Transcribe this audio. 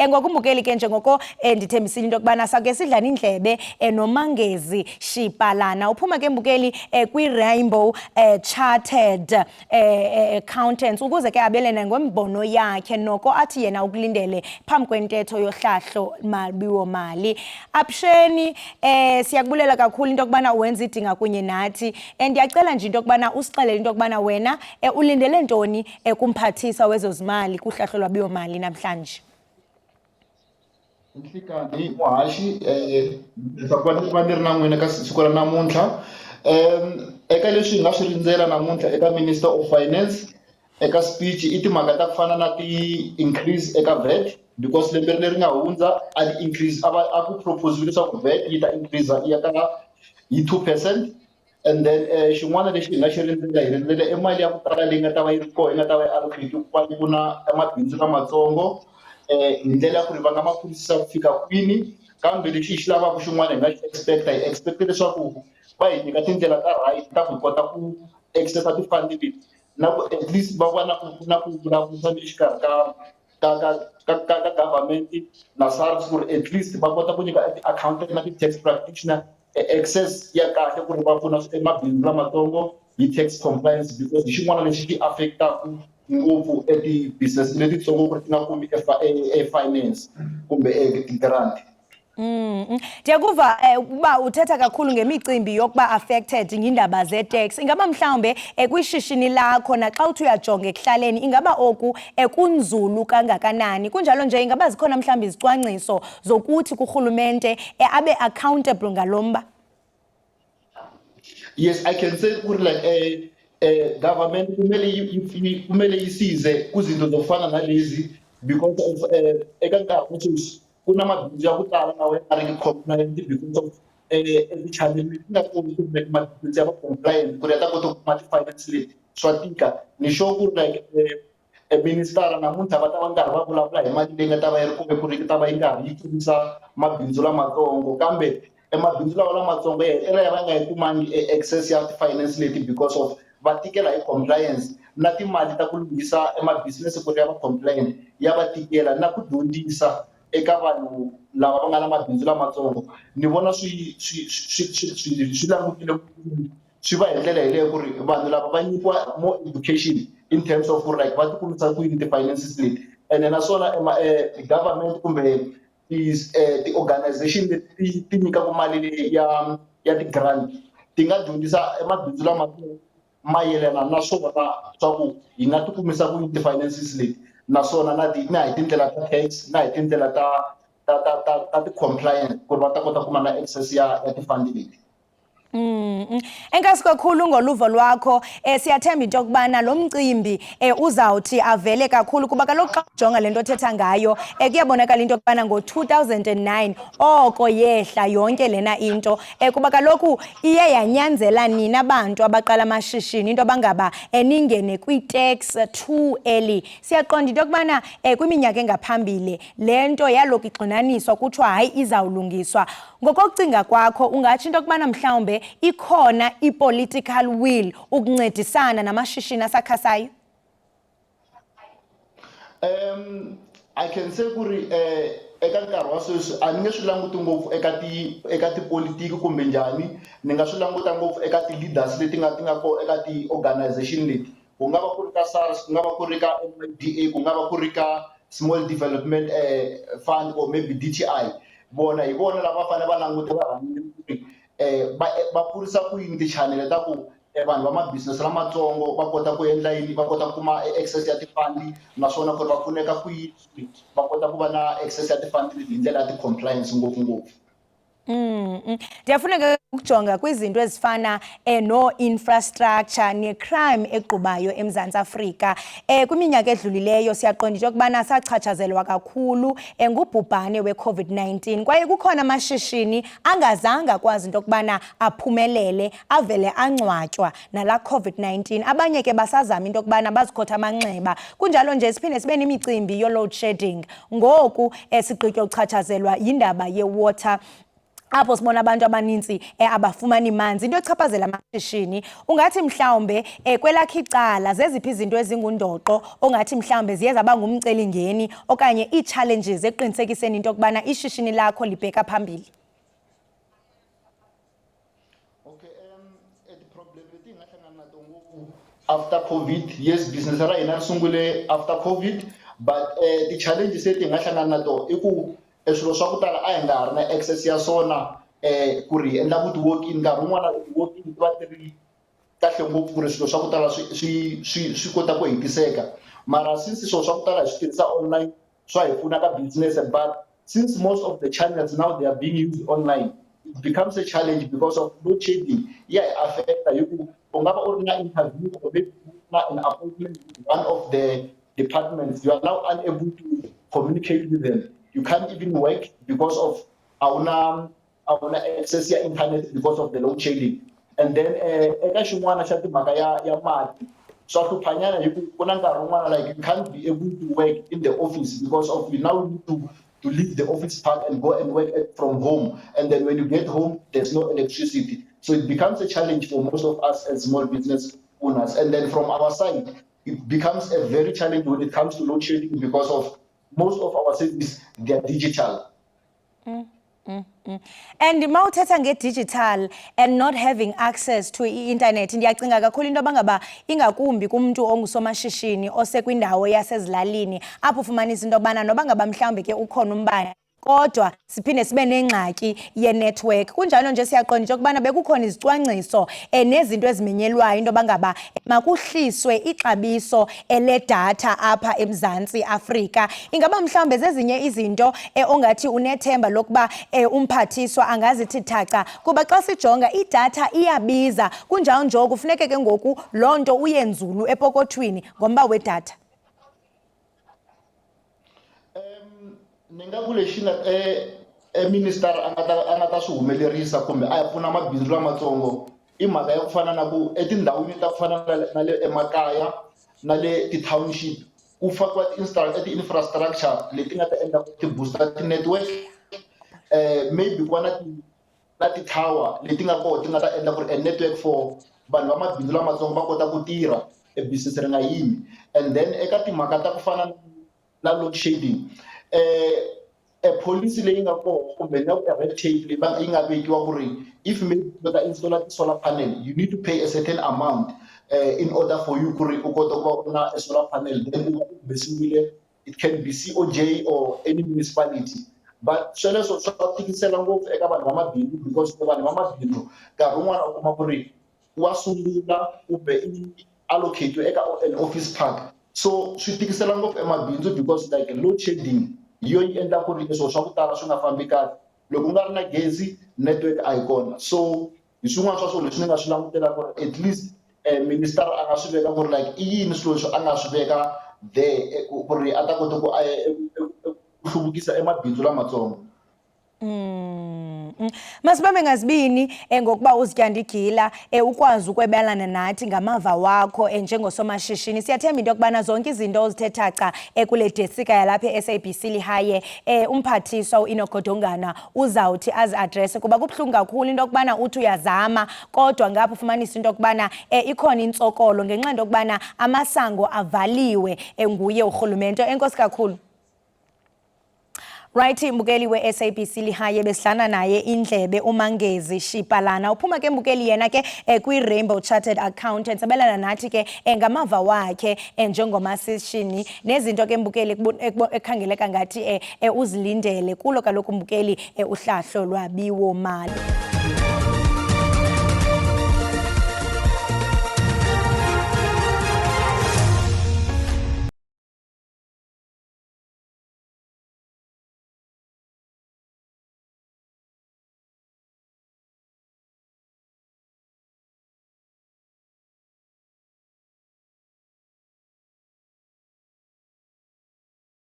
Ngokumbukeli ke njengoko ndithembisile into yokubana sake sidlana indlebe noMangezi Shibalana. Uphuma ke mbukeli kwi-Rainbow Chartered Accountants ukuze ke abelene ngombono yakhe noko athi yena ukulindele phambi kwentetho yohlahlo mabiwo mali. Apsheni siyakubulela kakhulu into yokubana wenza idinga kunye nathi. Ndiyacela nje into yokubana usixelele into yokubana wena ulindele ntoni kumphathisa wezozimali kuhlahlo lwabiwo mali namhlanje. Nhlikani muhaxi sakubani va ni ri na n'wina ka siku ra namuntlha eka leswi hi nga swi rindzela namuntlha eka Minister of Finance eka speech i timhaka ta ku fana na ti-increase eka VAT because lembe leri nga hundza a ti-increase a ku propose leswaku VAT yi ta increase ya ka hi 2%. And then xin'wana lexi hi nga xi rindzela hi rindzele mali ya ku tala leyi nga ta va yi ri koho yi nga ta va yi allocate ku pfuna emabindzu lamatsongo hi ndlela ya ku ri va nga ma kurisisa ku fika kwini. Kambe lexi hi xi lavaka xin'wana hi nga xi expect leswaku va hi nyika tindlela ta right ta ku kota ku accessa ti-fund leti na ku at least va va na ku vulavurisa exikarhi ka government na SARS ku ri at least va kota ku nyika ti-accountant na ti-tax practitioner access ya kahle ku ri va pfuna emabindzu lamatsongo hi tax compliance because hi xin'wana lexi xi affectaka ngopfu ti-business letitsongo ku ri ti nga kumi finance kumbe ti-grant. Ndiyakuva uba uthetha kakhulu ngemicimbi yokuba affected ngindaba ze-tax. Ingaba mhlawumbe kwishishini lakho naxa uthi uyajonga ekuhlaleni ingaba oku kunzulu kangakanani? Kunjalo nje ingaba zikhona mhlawumbe izicwangciso zokuthi kurhulumente abe accountable ngalomba? Yes, I can say like government kumele isize kuzinto zofana nalezi because of eka nkarhi wesweswi kuna mabindzu ya ku tala lawa ya ri compliant because of ti-challenge nga kumi ku make mabindzu ya va compliant ku ri ya ta kota ku kuma ti-finance leti swa tika. Ni sure ku ri like minister namuntlha va ta va nkarhi va vulavula hi mali leyi nga ta va yi ri kumbe ku ri ta va yi nkarhi yi pfunisa mabindzu lamatsongo kambe emabindzu lawa lamatsongo ya va nga yi kumangi access ya ti-finance leti because of va tikela hi compliance na timali ta ku lunghisa emabusiness ku ri ya va compliant ya va tikela na ku dyondzisa eka vanhu lava va nga na mabindzu lamatsongo. Ni vona swi langutile swi va hi ndlela yeleyo ku ri vanhu lava va nyikiwa more education in terms of like va tikumisa ku yini ti-finances leti ene naswona government kumbe ti-organization leti ti nyikaka mali leyi ya ti-grant ti nga dyondzisa emabindzu lamatsongo mayelana na swona swa ku hi nga tikumisa ku yini ti-finances leti naswona na hi tindlela ta tax na hi tindlela ta ti-compliance ku ri va ta kota ku kuma na access ya ti-fund leti. Enkosi kakhulu ngoluvo lwakho. Siyathemba into yokubana lo mcimbi uzawuthi avele kakhulu kuba kaloku xa ujonga le nto othetha ngayo kuyabonakala into yokubana ngo-2009 oko yehla yonke lena into kuba kaloku iye yanyanzela nina bantu abaqala amashishini into abangaba ningene kwi-tax too early. Siyaqonda into yokubana kwiminyaka engaphambili le nto yaloku ixinaniswa kuthiwa hayi izawulungiswa. Ngokokucinga kwakho ungatsho into yokubana mhlawumbe ikhona i-political will ukuncedisana namashishini asakhasayo? I can say ku ri eka nkarhi wa sweswi a ni nge swi languti ngopfu eka tipolitiki kumbe njhani ni nga swi languta ngopfu eka ti-leaders leti nga kona eka ti-organization leti ku nga va ku ri ka SARS ku nga va ku ri ka MDA ku nga va ku ri ka Small Development Fund or maybe DTI. Bona hi vona lava fanele va languta varhangeri va kurisa ku yini ti-channel ta ku vanhu va mabusiness lamatsongo va kota ku endla yini va kota ku kuma access ya ti-fund naswona ku ri va pfuneka ku yini va kota ku va na access ya ti-fund hi ndlela ya ti-compliance ngopfungopfu. Ndiyafuneka ukujonga kwizinto ezifana no-infrastructure ne-crime equbayo eMzantsi Afrika. Kwiminyaka edlulileyo siyaqonda into yokubana sachatshazelwa kakhulu ngubhubhane we-COVID-19 kwaye kukhona amashishini angazange akwazi into yokubana aphumelele avele angcwatywa nala COVID-19. Abanye ke basazama into yokubana bazikhotha amanxeba. Kunjalo nje siphinde sibe nemicimbi yo-load shedding ngoku sigqitywa uchatshazelwa yindaba ye-water apho sibona abantu abaninzi abafumani manzi into echaphazela amashishini ungathi mhlawumbe kwelakhe icala zeziphi izinto ezingundoqo ongathi mhlawumbe ziye zaba ngumcelingeni okanye ii-challenges eqinisekiseni into yokubana ishishini lakho libheka phambili? Okay, the problem leti nga hlangana nato ngopfu after COVID, yes, business ra hina ri sungule after COVID, but the challenges leti nga hlangana nato i ku swilo swa ku tala a hi nga ha ri na access ya swona ku ri hi endla vutiworking nkarhi wun'wana working ti va ti ri kahle ngopfu ku ri swilo swa ku tala swi kota ku hetiseka mara since swilo swa ku tala hi swi tirhisa online swa hi pfuna ka business, but since most of the channels now they are being used online, it becomes a challenge because of load shedding. Yeah, affecta hi ku u nga va u ri na interview or maybe an appointment with one of the departments, you are now unable to communicate with them. You can't even work because of our access to internet because of the load shedding. And then eka xin'wana xa timhaka ya mati swa hluphanyana hi ku na nkarhi wun'wana like you can't be able to work in the office because of you now need to leave the office park and go and work from home, and then when you get home there's no electricity, so it becomes a challenge for most of us as small business owners. And then from our side it becomes a very challenge when it comes to load shedding because of most of our services, they are digital. And mawuthetha nge-digital and not having access to i-internet, ndiyacinga kakhulu into abangaba ingakumbi kumuntu ongusomashishini osekwindawo yasezilalini apho ufumanisa into yobana noba ngaba mhlawumbi ke ukhona umbane kodwa siphinde sibe nengxaki ye-network. Kunjalo nje siyaqonda into yokubana bekukhona izicwangciso nezinto ezimenyelwayo into yobangaba makuhliswe ixabiso ledatha apha eMzantsi Afrika. Ingaba mhlawumbe zezinye izinto ongathi unethemba lokuba umphathiswa angazithi thaca kuba xa sijonga idatha iyabiza kunjalo nje kufuneke ke ngoku loo nto uyenzulu epokothwini ngomba wedatha? Ninga ku lexi nga minister a nga ta swi humelerisa kumbe a ya pfuna mabindzu lamatsongo i mhaka ya ku fana na ku etindhawini ta ku fana na le emakaya na le ti-township ku fakiwa ti-infrastructure leti nga ta endla ku ti-booster ti-network, maybe ku va na ti-tower leti nga kona ti nga ta endla ku ri a network for vanhu va mabindzu lamatsongo va kota ku tirha business ri nga yimi. And then eka timhaka ta ku fana na load shedding policy leyi nga kona kumbe na red tape leyi yi nga vekiwa ku ri if maybe u ta installa ti-solar panel you need to pay a certain amount in order for you ku ri u kota ku va na a solar panel, then u humesiwile, it can be COJ or any municipality. But sweleswo swa tikisela ngopfu eka vanhu va mabindzu because vanhu va mabindzu nkarhi wun'wana u kuma ku ri wa sungula kumbe i allocate eka an office park, so swi tikisela ngopfu emabindzu because like load shedding yo yi endla ku ri swilo swa ku tala swi nga fambi kahle loko ku nga ri na gezi network a yi kona. So hi swin'wana swa swilo leswi ni nga swi langutela ku ri at least minister a nga swi veka ku ri like i yini swilo leswi a nga swi veka there ku ri a ta kota ku hluvukisa emabindzu lamatsongo. Masibambe ngazibini ngokuba uzityandigila ukwazi ukwebelana nathi ngamava wakho njengosomashishini. Siyathemba into yokubana zonke izinto ozithethaca kule desika yalapha e-SABC Lihaye umphathiswa uEnoch Godongana uzawuthi azi-adrese kuba kubuhlungu kakhulu into yokubana uthi uyazama kodwa ngapha ufumanisa into yokubana ikhona intsokolo ngenxa into yokubana amasango avaliwe nguye urhulumente. Enkosi kakhulu. Right, mbukeli we-SABC Lihaye besidlana naye indlebe uMangezi Shipalana. Uphuma ke mbukeli yena ke kwi-Rainbow Chartered Accountants abelana nathi ke ngamava wakhe njengomasishini nezinto ke mbukeli ekhangeleka ngathi uzilindele kulo kaloku mbukeli uhlahlo lwabiwo mali.